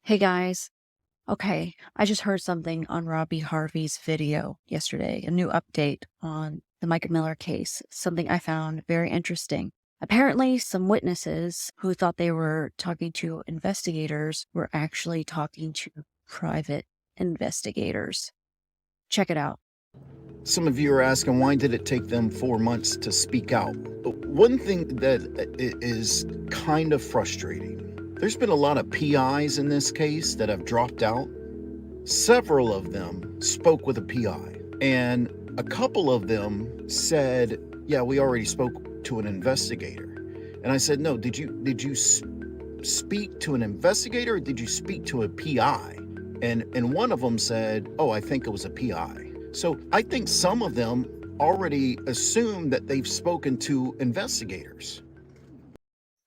Hey guys. Okay, I just heard something on Robbie Harvey's video yesterday, a new update on the Mica Miller case, something I found very interesting. Apparently, some witnesses who thought they were talking to investigators were actually talking to private investigators. Check it out. Some of you are asking, why did it take them 4 months to speak out? One thing that is kind of frustrating, there's been a lot of PIs in this case that have dropped out. Several of them spoke with a PI, and a couple of them said, yeah, we already spoke to an investigator. And I said, no, did you speak to an investigator or did you speak to a PI? And one of them said, oh, I think it was a PI. So I think some of them already assume that they've spoken to investigators.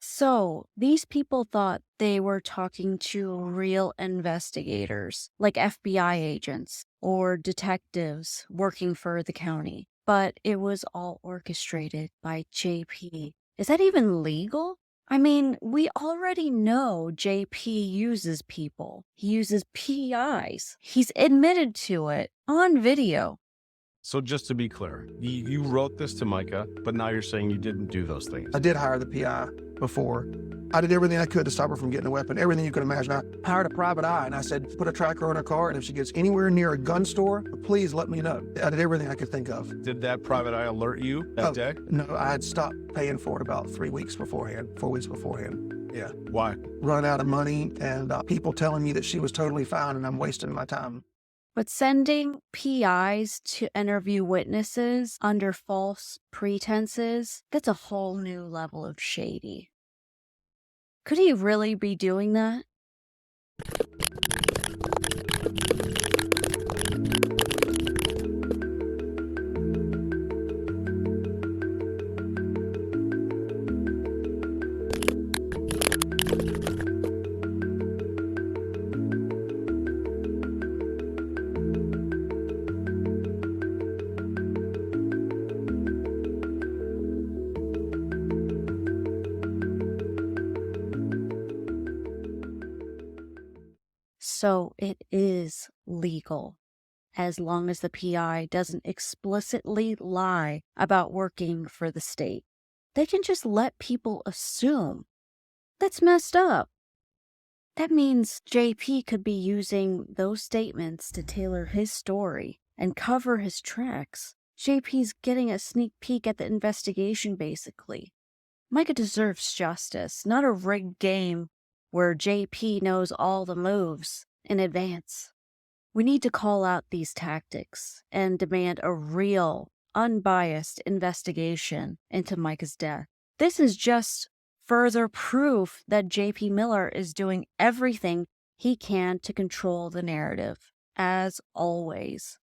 So, these people thought they were talking to real investigators, like FBI agents or detectives working for the county. But it was all orchestrated by JP. Is that even legal? I mean, we already know JP uses people. He uses PIs. He's admitted to it on video. So just to be clear, you wrote this to Mica, but now you're saying you didn't do those things. I did hire the PI before. I did everything I could to stop her from getting a weapon, everything you could imagine. I hired a private eye, and I said, put a tracker on her car, and if she gets anywhere near a gun store, please let me know. I did everything I could think of. Did that private eye alert you that day? No, I had stopped paying for it about 4 weeks beforehand. Yeah. Why? Run out of money, and people telling me that she was totally fine, and I'm wasting my time. But sending PIs to interview witnesses under false pretenses, that's a whole new level of shady. Could he really be doing that? So it is legal, as long as the PI doesn't explicitly lie about working for the state. They can just let people assume. That's messed up. That means JP could be using those statements to tailor his story and cover his tracks. JP's getting a sneak peek at the investigation, basically. Micah deserves justice, not a rigged game where JP knows all the moves in advance. We need to call out these tactics and demand a real, unbiased investigation into Micah's death. This is just further proof that JP Miller is doing everything he can to control the narrative, as always.